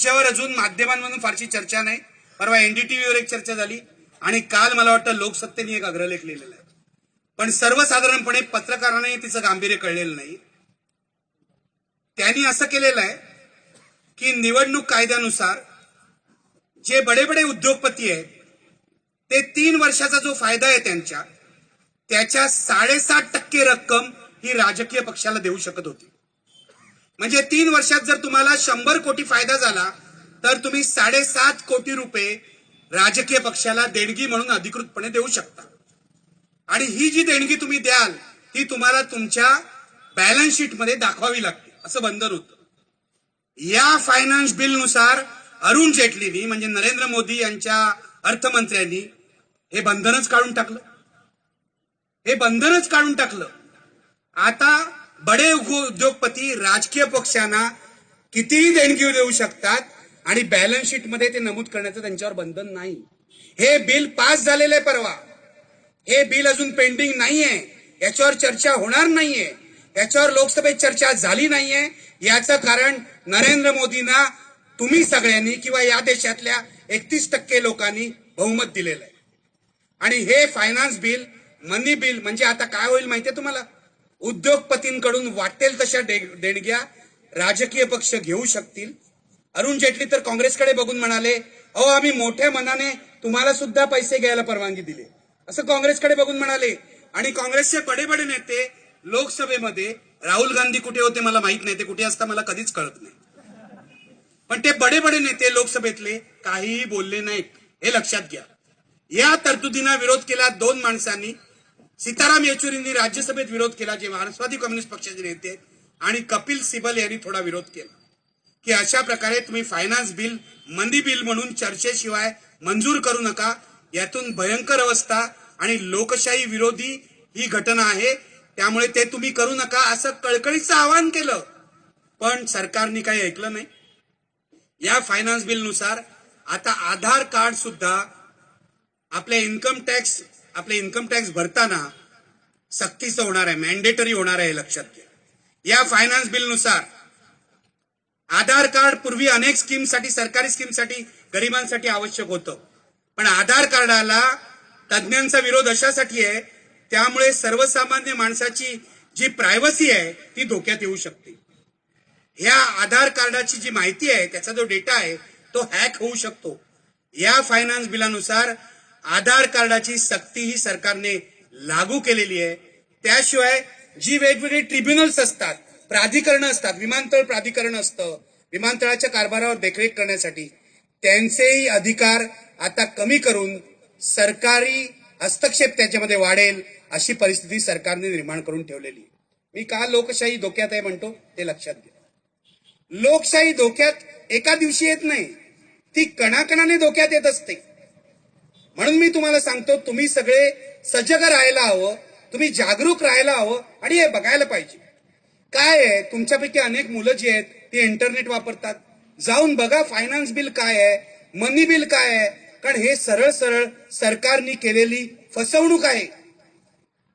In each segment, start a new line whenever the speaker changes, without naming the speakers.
त्याच्यावर अजून माध्यमांमधून फारशी चर्चा नाही. परवा एनडीटीव्हीवर एक चर्चा झाली आणि काल मला वाटतं लोकसत्तेने एक अग्रलेख लिहिलेला आहे. पण सर्वसाधारणपणे पत्रकारांनाही तिचं गांभीर्य कळलेलं नाही. त्यांनी असं केलेलं आहे की निवडणूक कायद्यानुसार जे बडे बडे उद्योगपती आहेत ते 3 वर्षाचा जो फायदा आहे त्याच्या 7.5% रक्कम ही राजकीय पक्षाला देऊ शकत होती. म्हणजे 3 वर्षात जर तुम्हाला 100 कोटी फायदा झाला तर तुम्ही 7.5 कोटी रुपये राजकीय पक्षाला देणगी म्हणून अधिकृतपणे देऊ शकता. आणि ही जी देणगी तुम्ही द्याल ती तुम्हाला तुमच्या बॅलन्स शीट मध्ये दाखवावी लागते, असं बंधन होतं. या फायनान्स बिल नुसार अरुण जेटलींनी म्हणजे नरेंद्र मोदी यांच्या अर्थमंत्र्यांनी हे बंधनच काढून टाकलं. आता बडे उद्योगपती राजकीय पक्षांना कितीही देणगी देऊ शकतात आणि बॅलन्स शीट मध्ये ते नमूद करण्याचं त्यांच्यावर बंधन नाही. हे बिल पास झालेलं आहे परवा. हे बिल अजून पेंडिंग नाहीये. याच्यावर चर्चा होणार नाहीये. याच्यावर लोकसभेत चर्चा झाली नाहीये. याचं कारण नरेंद्र मोदींना तुम्ही सगळ्यांनी किंवा या देशातल्या 31% लोकांनी बहुमत दिलेलं आहे. आणि हे फायनान्स बिल, मनी बिल म्हणजे आता काय होईल माहितीये तुम्हाला? उद्योगपतींकडून वाटेल तशा देणग्या राजकीय पक्ष घेऊ शकतील. अरुण जेटली तर काँग्रेसकडे बघून म्हणाले, अहो आम्ही मोठ्या मनाने तुम्हाला सुद्धा पैसे घ्यायला परवानगी दिली, असं काँग्रेसकडे बघून म्हणाले. आणि काँग्रेसचे बडे बडे नेते लोकसभेमध्ये, राहुल गांधी कुठे होते मला माहित नाही, ते कुठे असता मला कधीच कळत नाही, पण ते बडे बडे नेते लोकसभेतले काहीही बोलले नाहीत, हे लक्षात घ्या. या तरतुदींना विरोध केला 2 माणसांनी. सीताराम येचुरींनी राज्यसभेत विरोध केला, जे मार्क्सवादी कम्युनिस्ट पक्षाचे नेते, आणि कपिल सिबल यांनी थोडा विरोध केला की अशा प्रकारे तुम्ही फायनान्स बिल मनी बिल म्हणून चर्चेशिवाय मंजूर करू नका. यातून भयंकर अवस्था आणि लोकशाही विरोधी ही घटना आहे, त्यामुळे ते तुम्ही करू नका असं कळकळीचं आवाहन केलं. पण सरकारने काही ऐकलं नाही. या फायनान्स बिल नुसार आता आधार कार्ड सुद्धा आपले इन्कम टॅक्स भरताना सक्तीचं होणार आहे, मॅन्डेटरी होणार आहे, लक्षात घ्या. या फायनान्स बिल नुसार आधार कार्ड पूर्वी अनेक स्कीमसाठी, सरकारी स्कीमसाठी, गरिबांसाठी आवश्यक होतं, पण आधार कार्डाला तज्ञांचा विरोध अशासाठी आहे त्यामुळे सर्वसामान्य माणसाची जी प्रायव्हसी आहे ती धोक्यात येऊ शकते. ह्या आधार कार्डाची जी माहिती आहे, त्याचा जो डेटा आहे तो हॅक होऊ शकतो. या फायनान्स बिलानुसार आधार कार्डाची सक्ती ही सरकारने लागू केलेली आहे. त्याशिवाय जी वेगवेगळी ट्रिब्युनल्स असतात, प्राधिकरण असतात, विमानतळ प्राधिकरण असतं, विमानतळाच्या कारभारावर देखरेख करण्यासाठी, त्यांचेही अधिकार आता कमी करून सरकारी हस्तक्षेप त्याच्यामध्ये वाढेल अशी परिस्थिती सरकारने निर्माण करून ठेवलेली. मी का लोकशाही धोक्यात आहे म्हणतो ते लक्षात घ्या. लोकशाही धोक्यात एका दिवशी येत नाही, ती कणाकणाने धोक्यात येत असते. म्हणून मी तुम्हाला सांगतो, तुम्ही सगळे सजग राहायला हवं, तुम्ही जागरूक राहायला हवं आणि हे बघायला पाहिजे. काय आहे, तुमच्यापैकी अनेक मुलं जी आहेत ती इंटरनेट वापरतात. जाऊन बघा फायनान्स बिल काय आहे, मनी बिल काय आहे, कारण हे सरळ सरळ सरकारने केलेली फसवणूक आहे.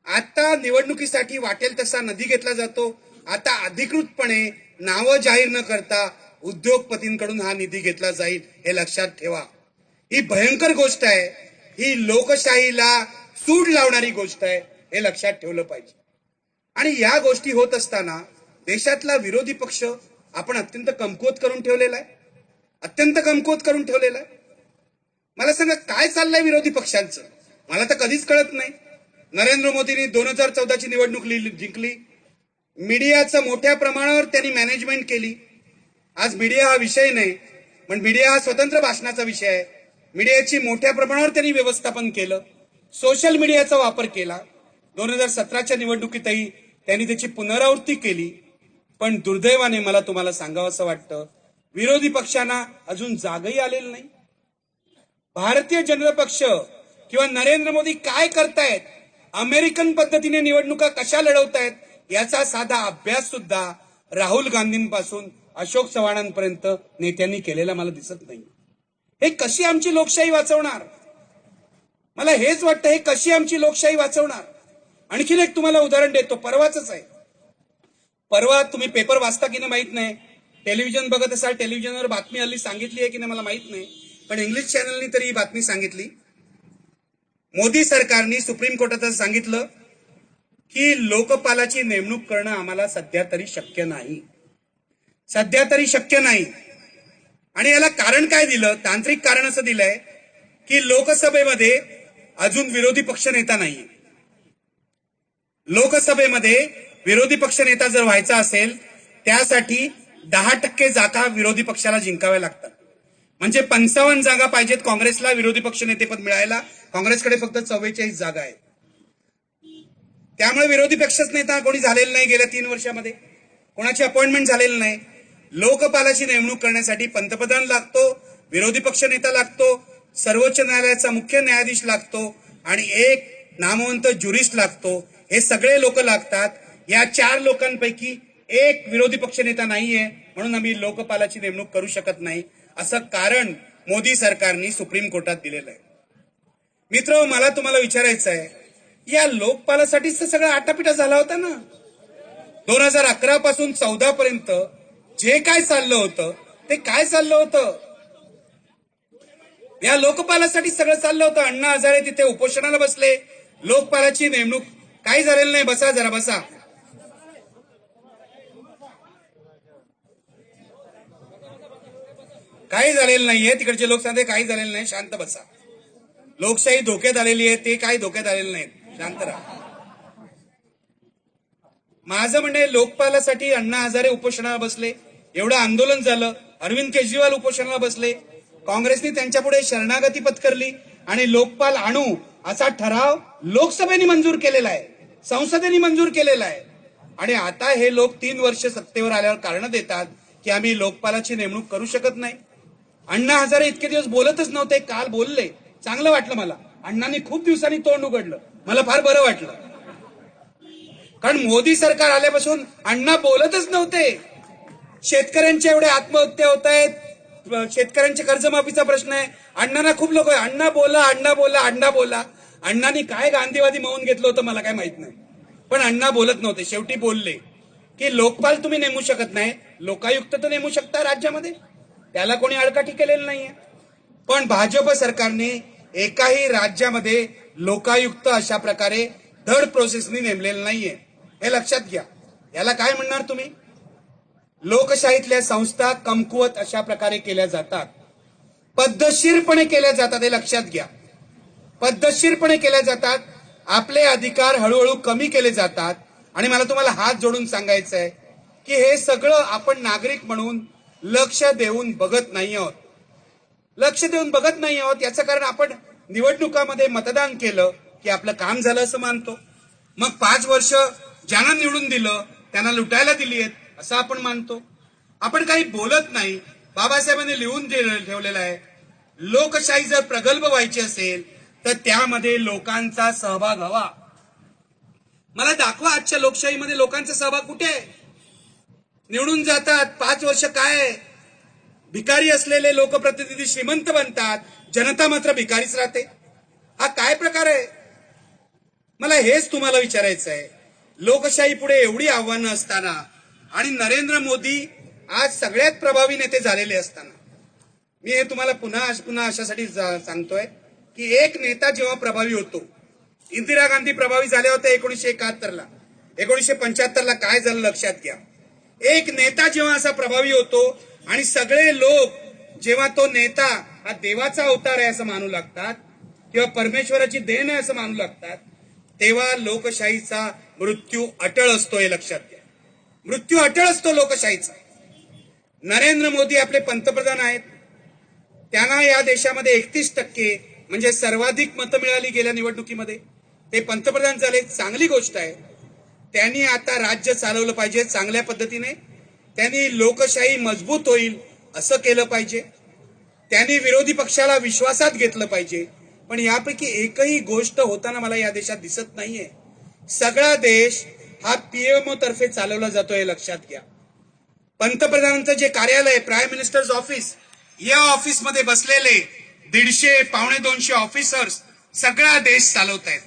आता निवडणुकीसाठी वाटेल तसा निधी घेतला जातो. आता अधिकृतपणे नावं जाहीर न करता उद्योगपतींकडून हा निधी घेतला जाईल, हे लक्षात ठेवा. ही भयंकर गोष्ट आहे. ही लोकशाहीला सूड लावणारी गोष्ट आहे, हे लक्षात ठेवलं पाहिजे. आणि या गोष्टी होत असताना देशातला विरोधी पक्ष आपण अत्यंत कमकुवत करून ठेवलेला आहे. मला सांगा काय चाललंय विरोधी पक्षांचं? मला तर कधीच कळत नाही. नरेंद्र मोदींनी 2014ची निवडणूक जिंकली. मीडियाचं मोठ्या प्रमाणावर त्यांनी मॅनेजमेंट केली. आज मीडिया हा विषय नाही, पण मीडिया हा स्वतंत्र भाषणाचा विषय आहे. मीडियाची मोठ्या प्रमाणावर त्यांनी व्यवस्थापन केलं. सोशल मीडियाचा वापर केला. 2017च्या निवडणुकीतही त्यांनी त्याची पुनरावृत्ती केली. पण दुर्दैवाने मला तुम्हाला सांगावं असं वाटतं, विरोधी पक्षांना अजून जागही आलेलं नाही. भारतीय जनता पक्ष किंवा नरेंद्र मोदी काय करतायत, अमेरिकन पद्धतीने निवडणुका कशा लढवतायत, याचा साधा अभ्यास सुद्धा राहुल गांधींपासून अशोक चव्हाणांपर्यंत नेत्यांनी केलेला मला दिसत नाही. हे कशी आमची लोकशाही वाचवणार? मला हेच वाटतं, हे कशी आमची लोकशाही वाचवणार? आणखीन एक तुम्हाला उदाहरण देतो, परवाच आहे. परवा तुम्ही पेपर वाचता की नाही माहित नाही, टेलिव्हिजन बघत असाल, टेलिव्हिजनवर बातमी हल्ली सांगितली आहे की नाही मला माहित नाही, पण इंग्लिश चॅनलनी तरी ही बातमी सांगितली. मोदी सरकारने सुप्रीम कोर्टात सांगितलं की लोकपालाची नेमणूक करणं आम्हाला सध्या तरी शक्य नाही, सध्या तरी शक्य नाही. आणि याला कारण काय दिलं? तांत्रिक कारण असं दिलंय की लोकसभेमध्ये अजून विरोधी पक्ष नेता नाही. लोकसभेमध्ये विरोधी पक्ष नेता जर व्हायचा असेल त्यासाठी 10% जागा विरोधी पक्षाला जिंकाव्या लागतात. म्हणजे 55 जागा पाहिजेत काँग्रेसला विरोधी पक्ष नेतेपद मिळायला. काँग्रेसकडे फक्त 44 जागा आहेत. त्यामुळे विरोधी पक्षच नेता कोणी झालेलं नाही गेल्या 3 वर्षामध्ये, कोणाची अपॉइंटमेंट झालेली नाही. लोकपालाची नेमणूक करण्यासाठी पंतप्रधान लागतो, विरोधी पक्ष नेता लागतो, सर्वोच्च न्यायालयाचा मुख्य न्यायाधीश लागतो आणि एक नामवंत ज्युरिस्ट लागतो. हे सगळे लोक लागतात. या 4 लोकांपैकी एक विरोधी पक्ष नेता नाहीये, म्हणून आम्ही लोकपालाची नेमणूक करू शकत नाही असं कारण मोदी सरकारने सुप्रीम कोर्टात दिलेलं आहे. मित्र, मला तुम्हाला विचारायचं आहे, या लोकपालासाठीच तर सगळा आटापिटा झाला होता ना. 2011 पासून 14 पर्यंत जे काय चाललं होतं ते काय चाललं होतं? या लोकपालासाठी सगळं चाललं होतं. अण्णा हजारे तिथे उपोषणाला बसले, लोकपालाची नेमणूक काही झालेलं नाही. बसा जरा, बसा. काही झालेलं नाहीये. तिकडचे लोक सांगते काही झालेलं नाही, शांत बसा. लोकशाही धोक्यात आलेली आहे, ते काही धोक्यात आलेलं नाही, शांत राहा. माझं म्हणजे लोकपालासाठी अण्णा हजारे उपोषणाला बसले, एवढं आंदोलन झालं, अरविंद केजरीवाल उपोषणाला बसले, काँग्रेसने त्यांच्या पुढे शरणागती पत्करली आणि लोकपाल आणू असा ठराव लोकसभेने मंजूर केलेला आहे, संसदेने मंजूर केलेला आहे. आणि आता हे लोक 3 वर्ष सत्तेवर आल्यावर कारण देतात की आम्ही लोकपालाची नेमणूक करू शकत नाही. अण्णा हजारे इतके दिवस बोलतच नव्हते, काल बोलले, चांगलं वाटलं मला. अण्णांनी खूप दिवसांनी तोंड उघडलं, मला फार बरं वाटलं. कारण मोदी सरकार आल्यापासून अण्णा बोलतच नव्हते. शेतकऱ्यांच्या एवढे आत्महत्या होत आहेत, शेतकऱ्यांच्या कर्जमाफीचा प्रश्न आहे. अण्णांना खूप लोक अण्णा बोला, अण्णा बोला, अण्णा बोला. अण्णांनी काय गांधीवादी मौन घेतलं होतं मला काय माहित नाही, पण अण्णा बोलत नव्हते. शेवटी बोलले की लोकपाल तुम्ही नेमू शकत नाही, लोकायुक्त तर नेमू शकता राज्यामध्ये, त्याला कोणी आडकाठी केलेलं नाहीये. पण भाजप सरकारने एकाही राज्यामध्ये लोकायुक्त अशा प्रकारे धड प्रोसेसनी नेमलेलं नाहीये, हे लक्षात घ्या. याला काय म्हणणार तुम्ही? लोकशाहीतल्या संस्था कमकुवत अशा प्रकारे केल्या जातात, पद्धतशीरपणे केल्या जातात, हे लक्षात घ्या. पद्धतशीरपणे केल्या जातात. आपले अधिकार हळूहळू कमी केले जातात. आणि मला तुम्हाला हात जोडून सांगायचं आहे की हे सगळं आपण नागरिक म्हणून लक्ष देऊन बघत नाही आहोत, लक्ष देऊन बघत नाही आहोत. याचं कारण आपण निवडणुकामध्ये मतदान केलं की आपलं काम झालं असं मानतो. मग 5 वर्ष ज्यांना निवडून दिलं त्यांना लुटायला दिली आहेत असं आपण मानतो. आपण काही बोलत नाही. बाबासाहेबांनी लिहून ठेवलेलं आहे, लोकशाही जर प्रगल्भ व्हायची असेल तर त्यामध्ये लोकांचा सहभाग हवा. मला दाखवा आजच्या लोकशाहीमध्ये लोकांचा सहभाग कुठे आहे? निवडून जातात, 5 वर्ष काय, भिकारी असलेले लोकप्रतिनिधी श्रीमंत बनतात, जनता मात्र भिकारीच राहते. हा काय प्रकार आहे? मला हेच तुम्हाला विचारायचं आहे. लोकशाही पुढे एवढी आव्हानं असताना आणि नरेंद्र मोदी आज सगळ्यात प्रभावी नेते झालेले असताना, मी हे तुम्हाला पुन्हा अशासाठी सांगतोय की एक नेता जेव्हा प्रभावी होतो, इंदिरा गांधी प्रभावी झाल्या होत्या 1971ला, 1975ला काय झालं लक्षात घ्या. एक नेता जेव्हा असा प्रभावी होतो आणि सगळे लोक जेव्हा तो नेता हा देवाचा अवतार आहे असं मानू लागतात किंवा परमेश्वराची देण आहे असं मानू लागतात, तेव्हा लोकशाहीचा मृत्यू अटळ असतो, हे लक्षात घ्या. मृत्यू अटळ असतो लोकशाहीचा. नरेंद्र मोदी आपले पंतप्रधान आहेत, त्यांना या देशामध्ये 31% म्हणजे सर्वाधिक मतं मिळाली गेल्या निवडणुकीमध्ये, ते पंतप्रधान झाले, चांगली गोष्ट आहे. त्यांनी आता राज्य चालवलं पाहिजे चांगल्या पद्धतीने, त्यांनी लोकशाही मजबूत होईल असं केलं पाहिजे, त्यांनी विरोधी पक्षाला विश्वासात घेतलं पाहिजे. पण यापैकी एकही गोष्ट होताना मला या देशात दिसत नाहीये. सगळा देश हा पीएमओ तर्फे चालवला जातोय, हे लक्षात घ्या. पंतप्रधानांचं जे कार्यालय प्राईम मिनिस्टर्स ऑफिस, या ऑफिसमध्ये बसलेले 150 पावणे 200 ऑफिसर्स सगळा देश चालवत आहेत.